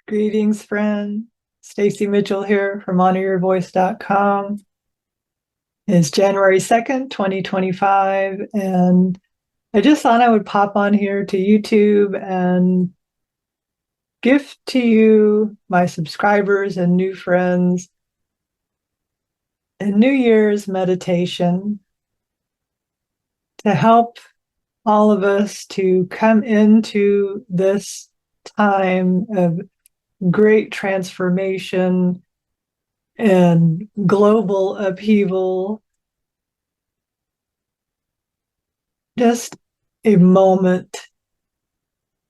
Greetings, friend. Stacy Mitchell here from honoryourvoice.com. It's January 2nd, 2025, and I just thought I would pop on here to YouTube and gift to you, my subscribers and new friends, a New Year's meditation to help all of us to come into this time of great transformation and global upheaval. Just a moment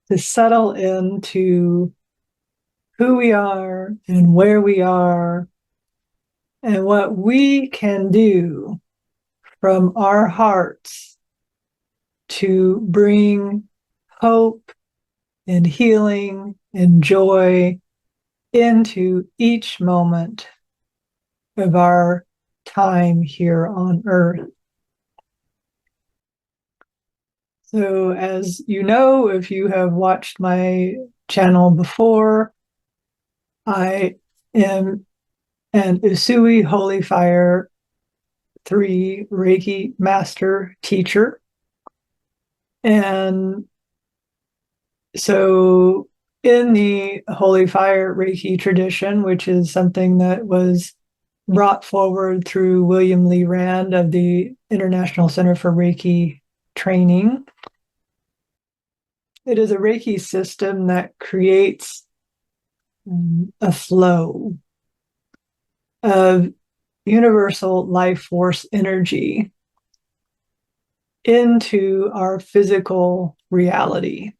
to settle into who we are and where we are and what we can do from our hearts to bring hope and healing and joy into each moment of our time here on earth. So, as you know, if you have watched my channel before, I am an Usui Holy Fire 3 Reiki Master Teacher. And so in the Holy Fire Reiki tradition, which is something that was brought forward through William Lee Rand of the International Center for Reiki Training, it is a Reiki system that creates a flow of universal life force energy into our physical reality.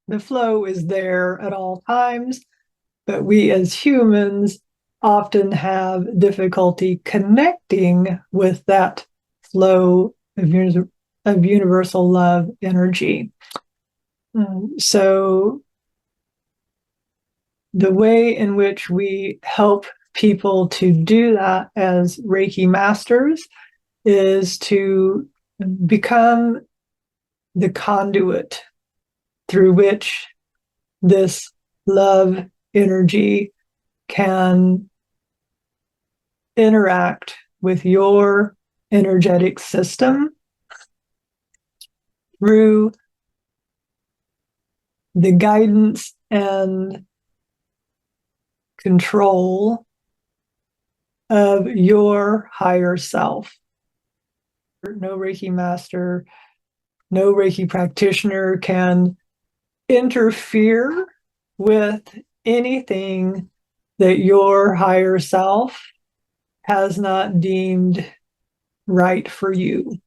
The flow is there at all times, but we as humans often have difficulty connecting with that flow of universal love energy. So the way in which we help people to do that as Reiki masters is to become the conduit through which this love energy can interact with your energetic system through the guidance and control of your higher self. No Reiki master, no Reiki practitioner can interfere with anything that your higher self has not deemed right for you.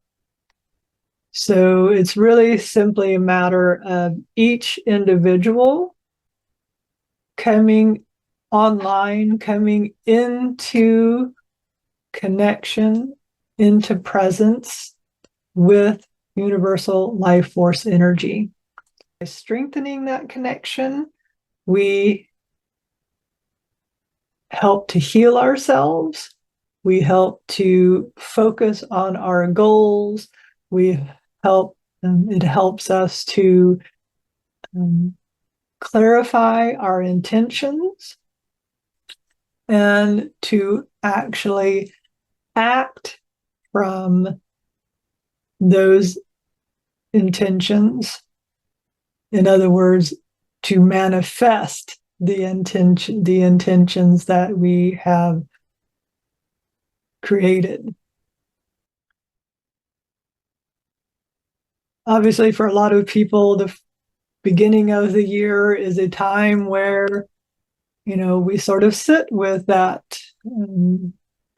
So it's really simply a matter of each individual coming online, coming into connection, into presence with universal life force energy. By strengthening that connection, we help to heal ourselves. We help to focus on our goals. It helps us to clarify our intentions and to actually act from those intentions. In other words, to manifest the intentions that we have created. Obviously, for a lot of people, the beginning of the year is a time where, we sort of sit with that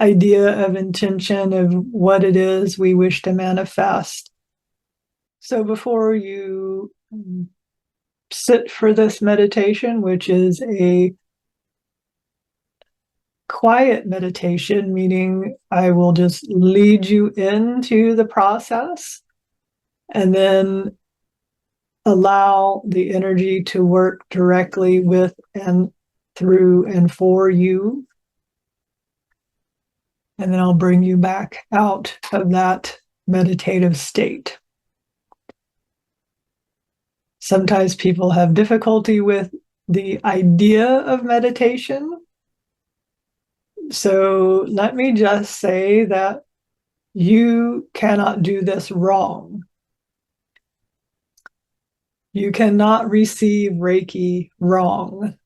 idea of intention of what it is we wish to manifest. So before you sit for this meditation, which is a quiet meditation, meaning I will just lead you into the process and then allow the energy to work directly with and through and for you. And then I'll bring you back out of that meditative state. Sometimes people have difficulty with the idea of meditation. So let me just say that you cannot do this wrong. You cannot receive Reiki wrong.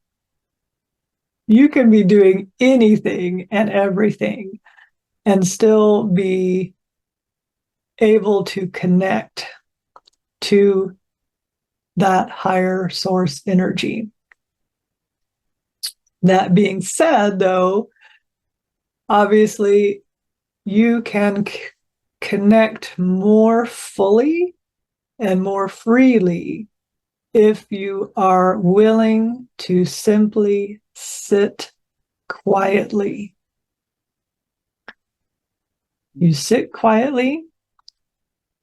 You can be doing anything and everything and still be able to connect to that higher source energy. That being said, though, obviously you can connect more fully and more freely if you are willing to simply sit quietly. You sit quietly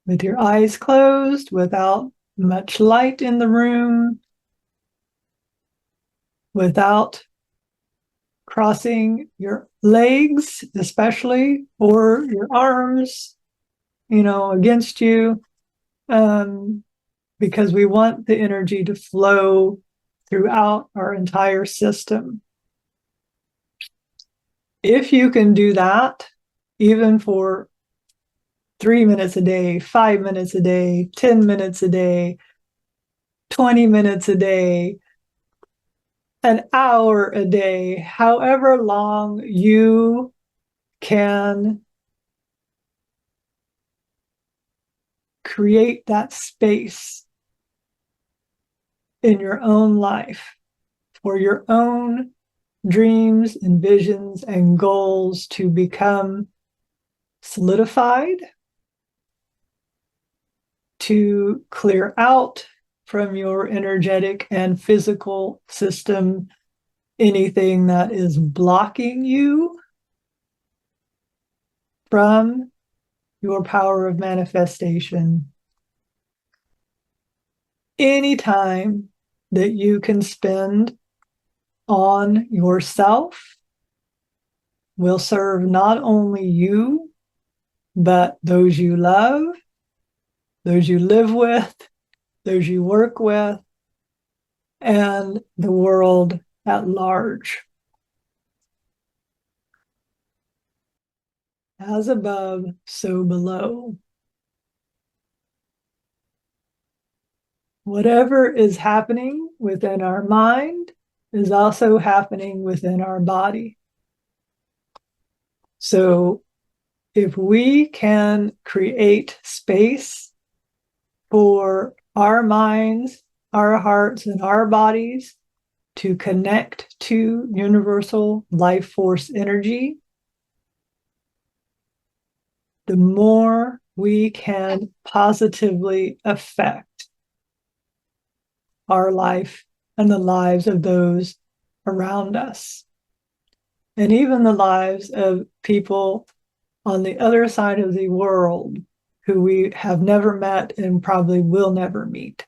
with your eyes closed, without much light in the room, without crossing your legs, especially, or your arms, against you, because we want the energy to flow throughout our entire system. If you can do that, even for 3 minutes a day, 5 minutes a day, 10 minutes a day, 20 minutes a day, an hour a day, however long you can create that space in your own life for your own dreams and visions and goals to become solidified, to clear out from your energetic and physical system anything that is blocking you from your power of manifestation. Any time that you can spend on yourself will serve not only you, but those you love, those you live with, those you work with, and the world at large. As above, so below. Whatever is happening within our mind is also happening within our body. So if we can create space for our minds, our hearts, and our bodies to connect to universal life force energy, the more we can positively affect our life and the lives of those around us, and even the lives of people on the other side of the world who we have never met and probably will never meet.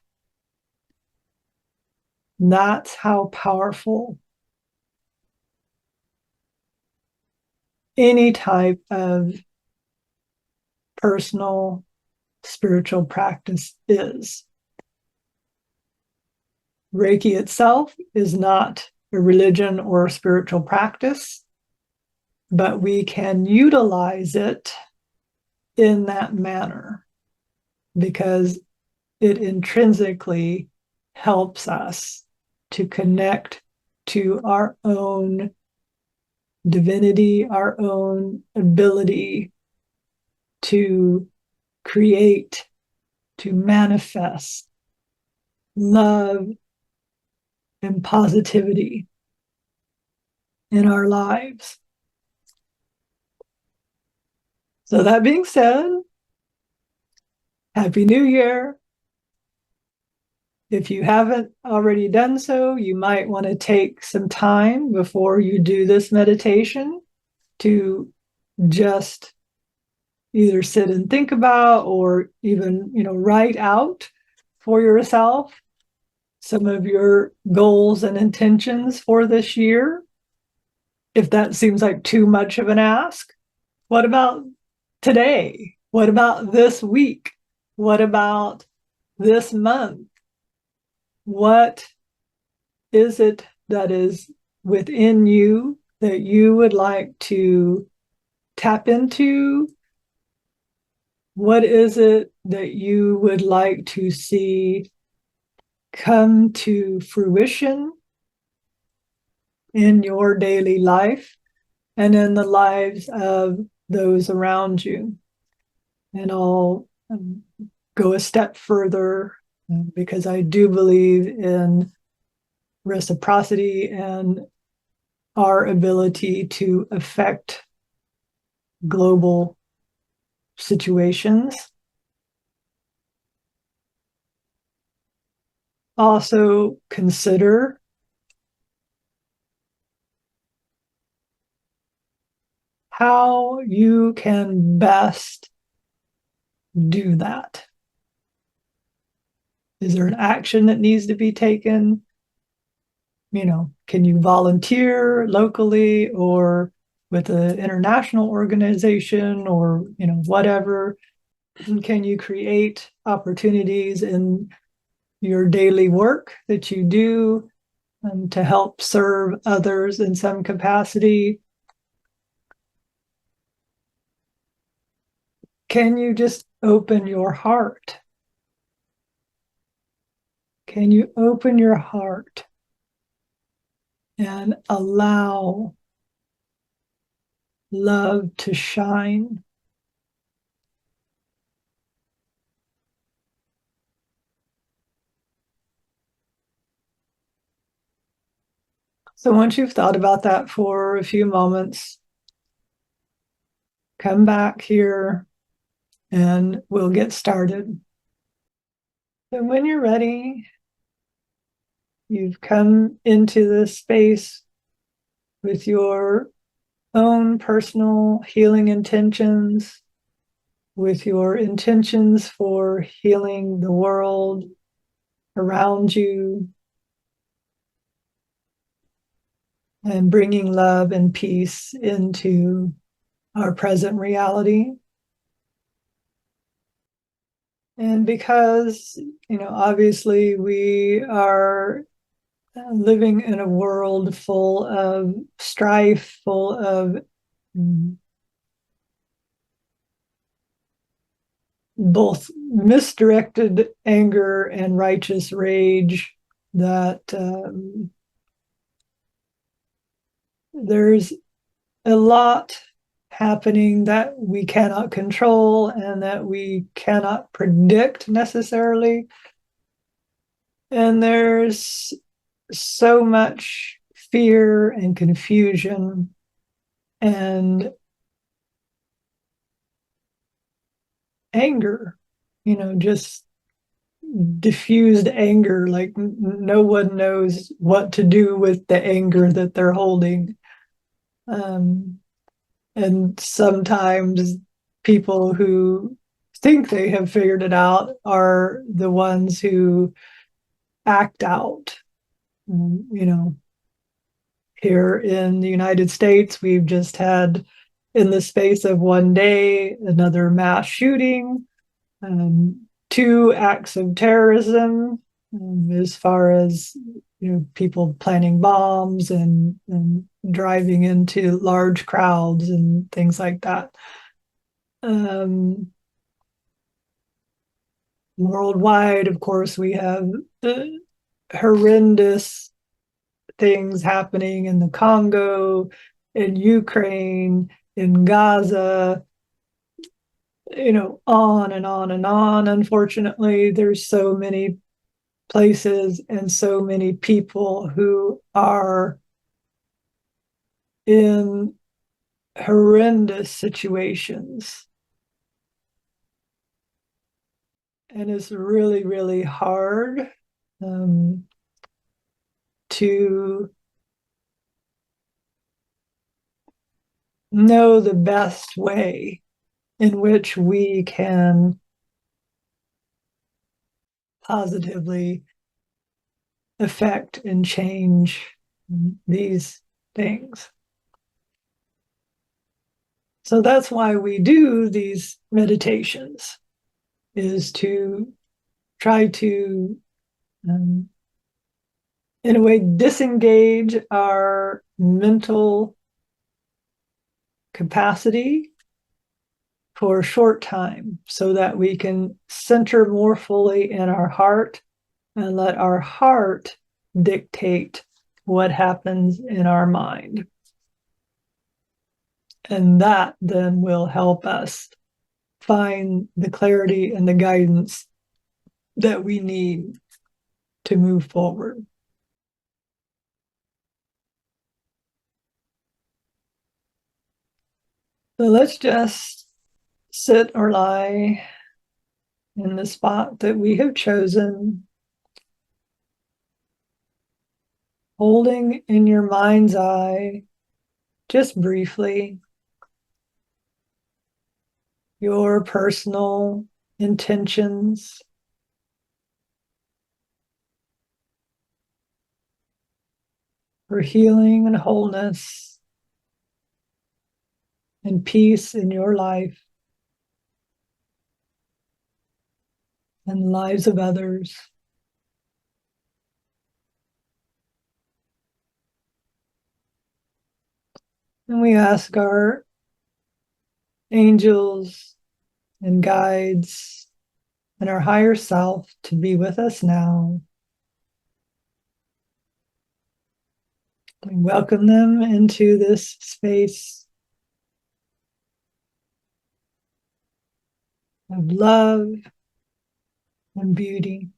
That's how powerful any type of personal spiritual practice is. Reiki itself is not a religion or a spiritual practice, but we can utilize it in that manner because it intrinsically helps us to connect to our own divinity, our own ability to create, to manifest love and positivity in our lives. So that being said, Happy New Year. If you haven't already done so, you might want to take some time before you do this meditation to just either sit and think about or even, write out for yourself some of your goals and intentions for this year. If that seems like too much of an ask, what about today? What about this week? What about this month? What is it that is within you that you would like to tap into? What is it that you would like to see come to fruition in your daily life and in the lives of those around you? And I'll go a step further because I do believe in reciprocity and our ability to affect global situations. Also, consider how you can best do that. Is there an action that needs to be taken? Can you volunteer locally or with an international organization or, whatever? Can you create opportunities in your daily work that you do to help serve others in some capacity? Can you just open your heart? Can you open your heart and allow love to shine? So once you've thought about that for a few moments, come back here and we'll get started. And when you're ready, you've come into this space with your own personal healing intentions, with your intentions for healing the world around you, and bringing love and peace into our present reality. And because, obviously we are living in a world full of strife, full of both misdirected anger and righteous rage, that there's a lot happening that we cannot control and that we cannot predict necessarily. And there's so much fear and confusion and anger, just diffused anger. Like no one knows what to do with the anger that they're holding. And sometimes people who think they have figured it out are the ones who act out. Here in the United States, we've just had, in the space of one day, another mass shooting, 2 acts of terrorism, as far as people planting bombs and driving into large crowds and things like that. Worldwide, of course, we have horrendous things happening in the Congo, in Ukraine, in Gaza, on and on and on. Unfortunately, there's so many places and so many people who are in horrendous situations. And it's really, really hard to know the best way in which we can positively affect and change these things. So that's why we do these meditations, is to try to in a way, disengage our mental capacity for a short time so that we can center more fully in our heart and let our heart dictate what happens in our mind. And that then will help us find the clarity and the guidance that we need to move forward. So let's just sit or lie in the spot that we have chosen, holding in your mind's eye, just briefly, your personal intentions for healing and wholeness and peace in your life and the lives of others. And we ask our angels and guides and our higher self to be with us now. We welcome them into this space of love and beauty.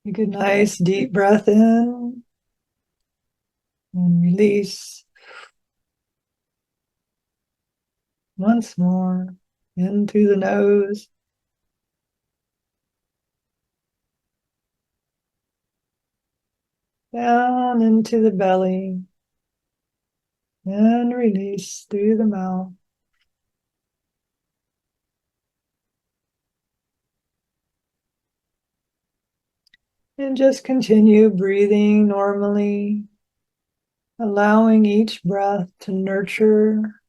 Take a nice deep breath in and release. Once more, in through the nose, down into the belly, and release through the mouth. And just continue breathing normally, allowing each breath to nurture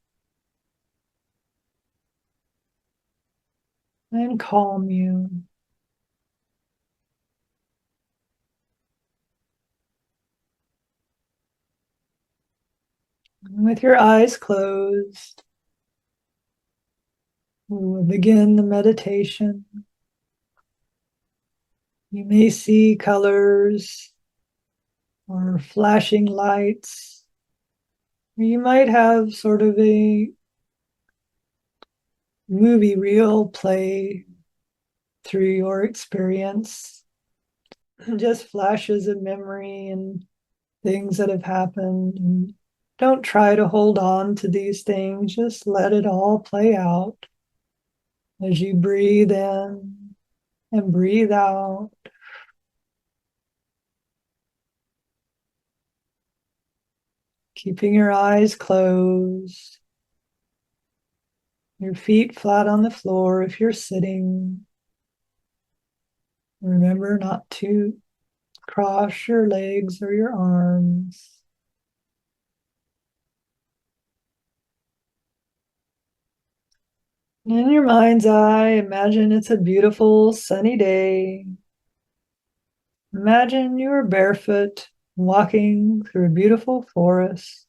and calm you. And with your eyes closed, we will begin the meditation. You may see colors or flashing lights. You might have sort of a movie reel play through your experience, just flashes of memory and things that have happened. And don't try to hold on to these things, just let it all play out as you breathe in and breathe out. Keeping your eyes closed, your feet flat on the floor if you're sitting. Remember not to cross your legs or your arms. In your mind's eye, imagine it's a beautiful sunny day. Imagine you are barefoot, walking through a beautiful forest.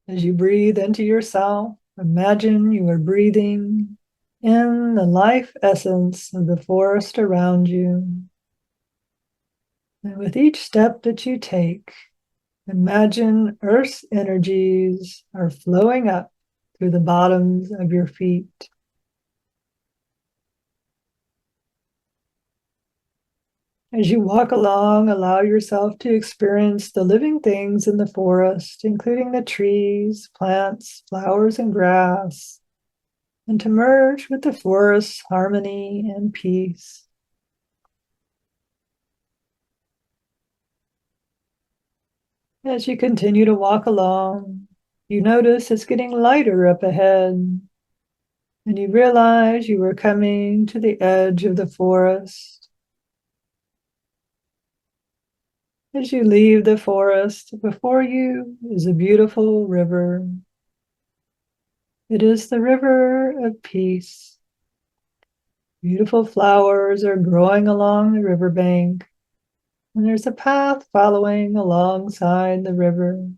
As you breathe into yourself, imagine you are breathing in the life essence of the forest around you. And with each step that you take, imagine Earth's energies are flowing up through the bottoms of your feet. As you walk along, allow yourself to experience the living things in the forest, including the trees, plants, flowers, and grass, and to merge with the forest's harmony and peace. As you continue to walk along, you notice it's getting lighter up ahead, and you realize you are coming to the edge of the forest. As you leave the forest, before you is a beautiful river. It is the river of peace. Beautiful flowers are growing along the riverbank, and there's a path following alongside the river.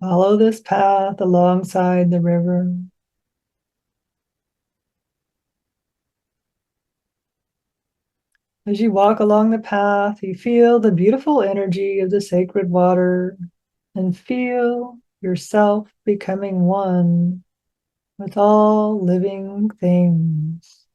Follow this path alongside the river. As you walk along the path, you feel the beautiful energy of the sacred water and feel yourself becoming one with all living things.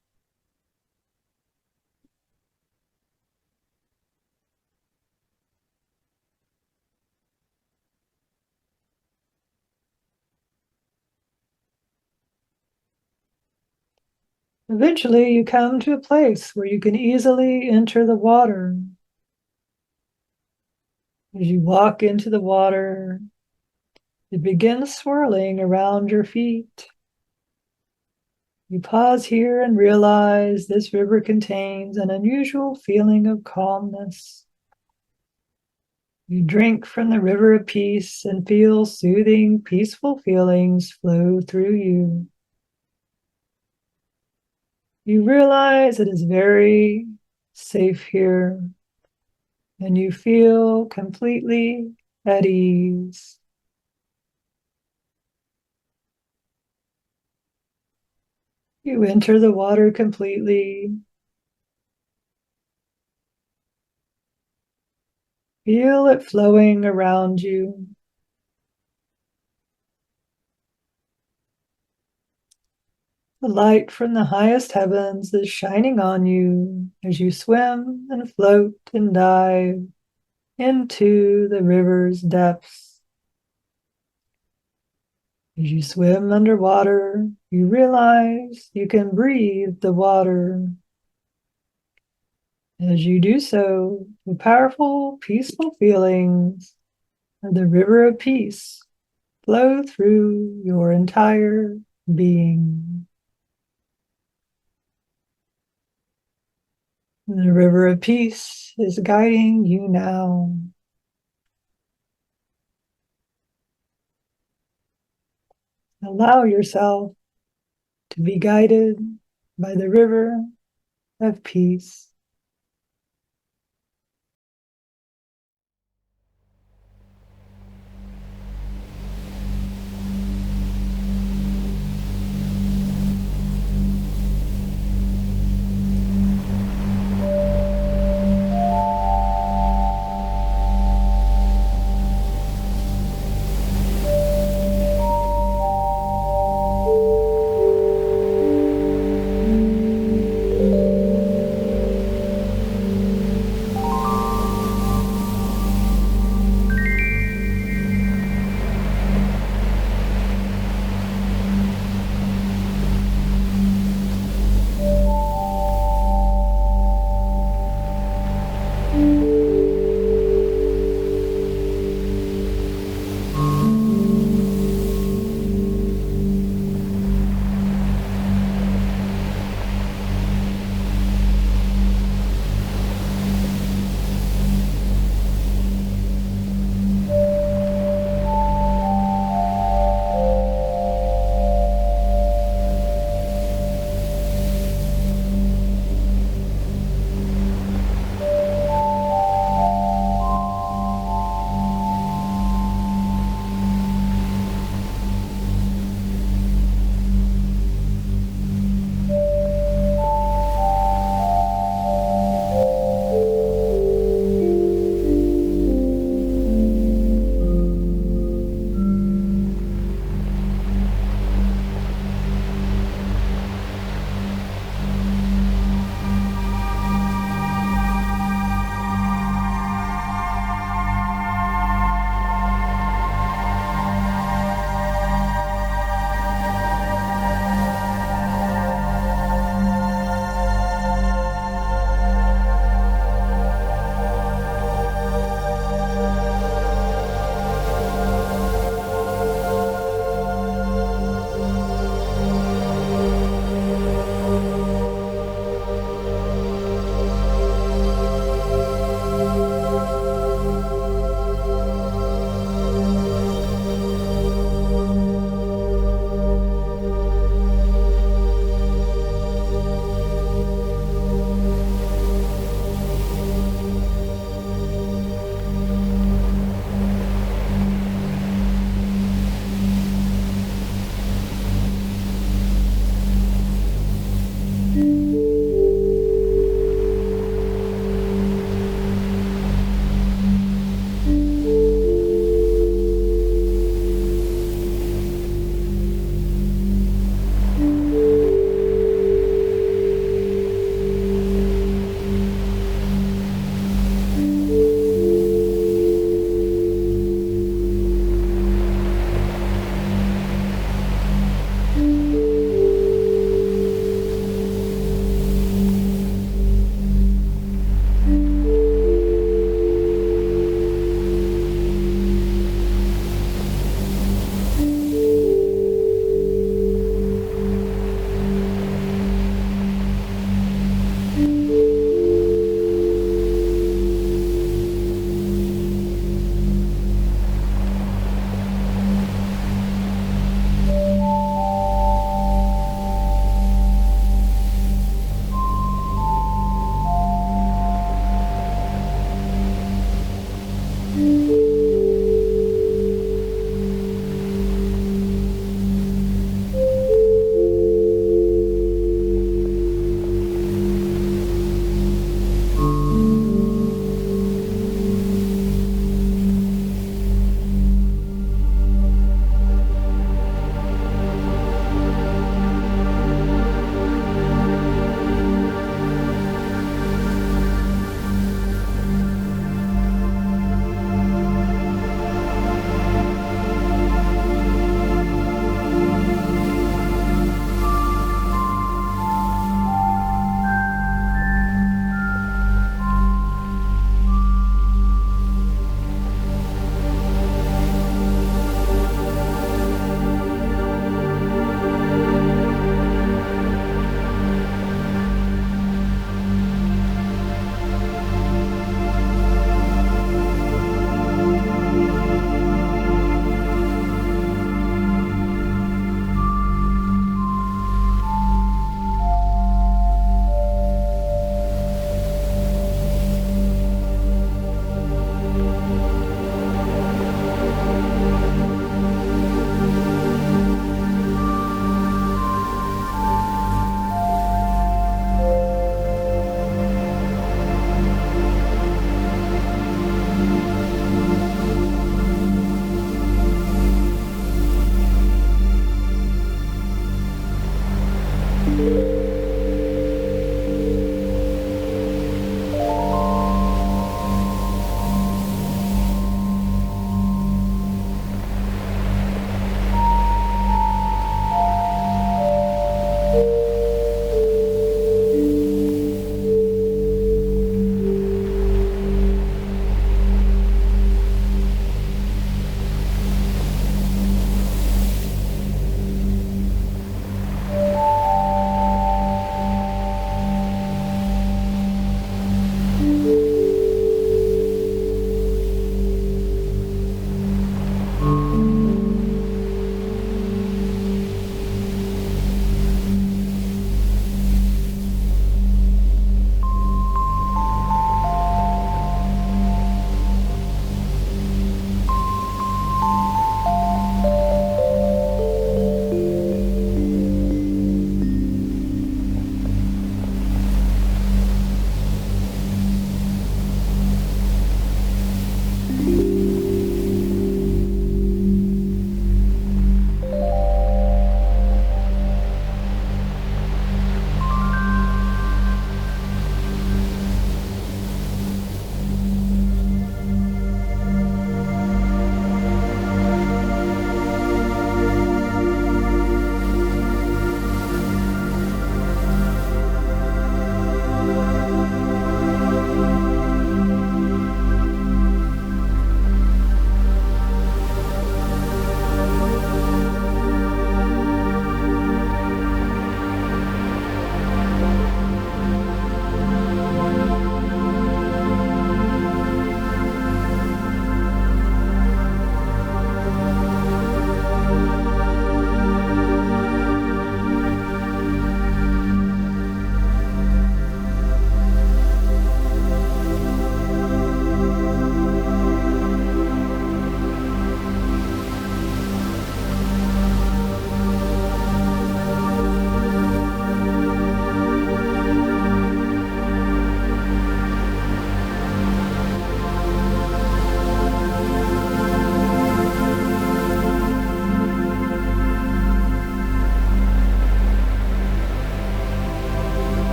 Eventually, you come to a place where you can easily enter the water. As you walk into the water, it begins swirling around your feet. You pause here and realize this river contains an unusual feeling of calmness. You drink from the river of peace and feel soothing, peaceful feelings flow through you. You realize it is very safe here, and you feel completely at ease. You enter the water completely. Feel it flowing around you. The light from the highest heavens is shining on you as you swim and float and dive into the river's depths. As you swim underwater, you realize you can breathe the water. As you do so, the powerful, peaceful feelings of the river of peace flow through your entire being. The river of peace is guiding you now. Allow yourself to be guided by the river of peace.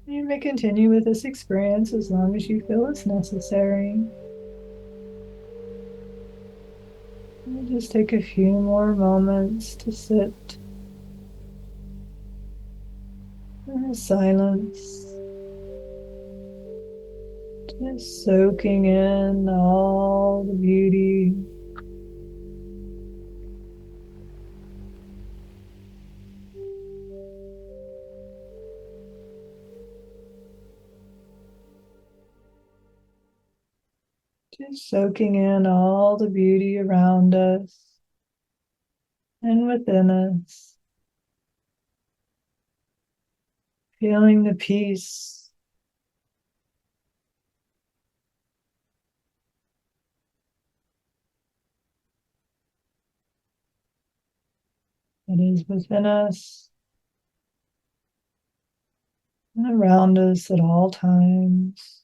You may continue with this experience as long as you feel it's necessary. We'll just take a few more moments to sit in the silence, just soaking in all the beauty. Just soaking in all the beauty around us and within us. Feeling the peace that is within us and around us at all times.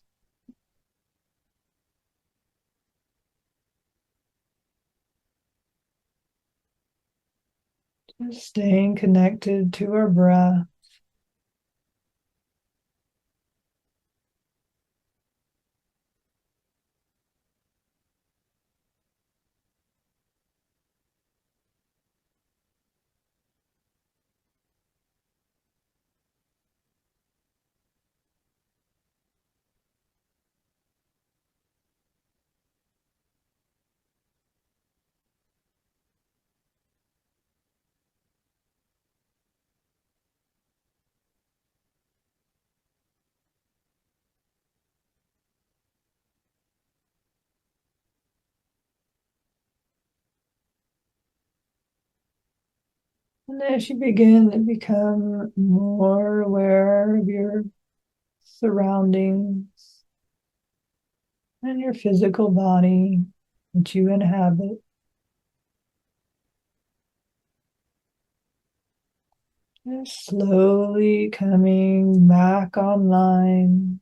Just staying connected to our breath. And as you begin to become more aware of your surroundings and your physical body that you inhabit, you're slowly coming back online.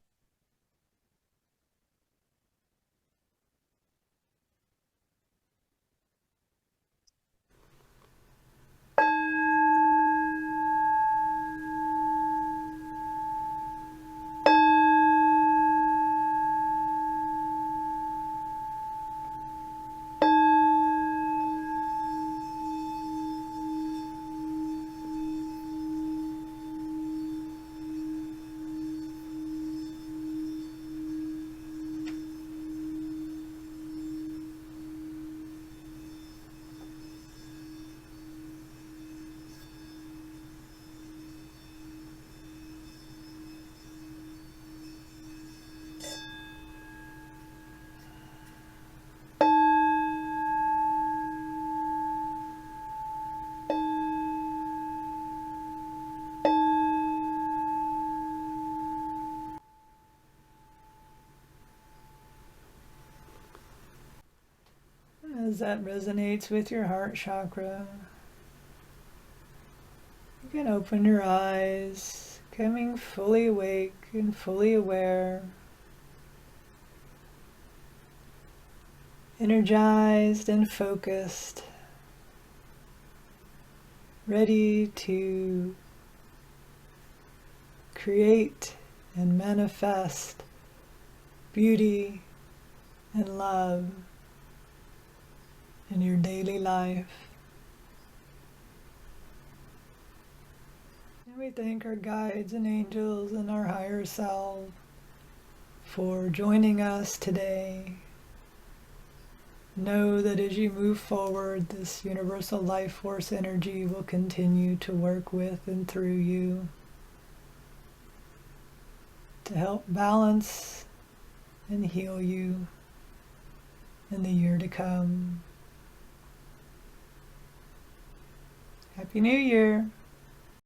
As that resonates with your heart chakra, you can open your eyes, becoming fully awake and fully aware, energized and focused, ready to create and manifest beauty and love in your daily life. And we thank our guides and angels and our higher self for joining us today. Know that as you move forward, this universal life force energy will continue to work with and through you to help balance and heal you in the year to come. Happy New Year!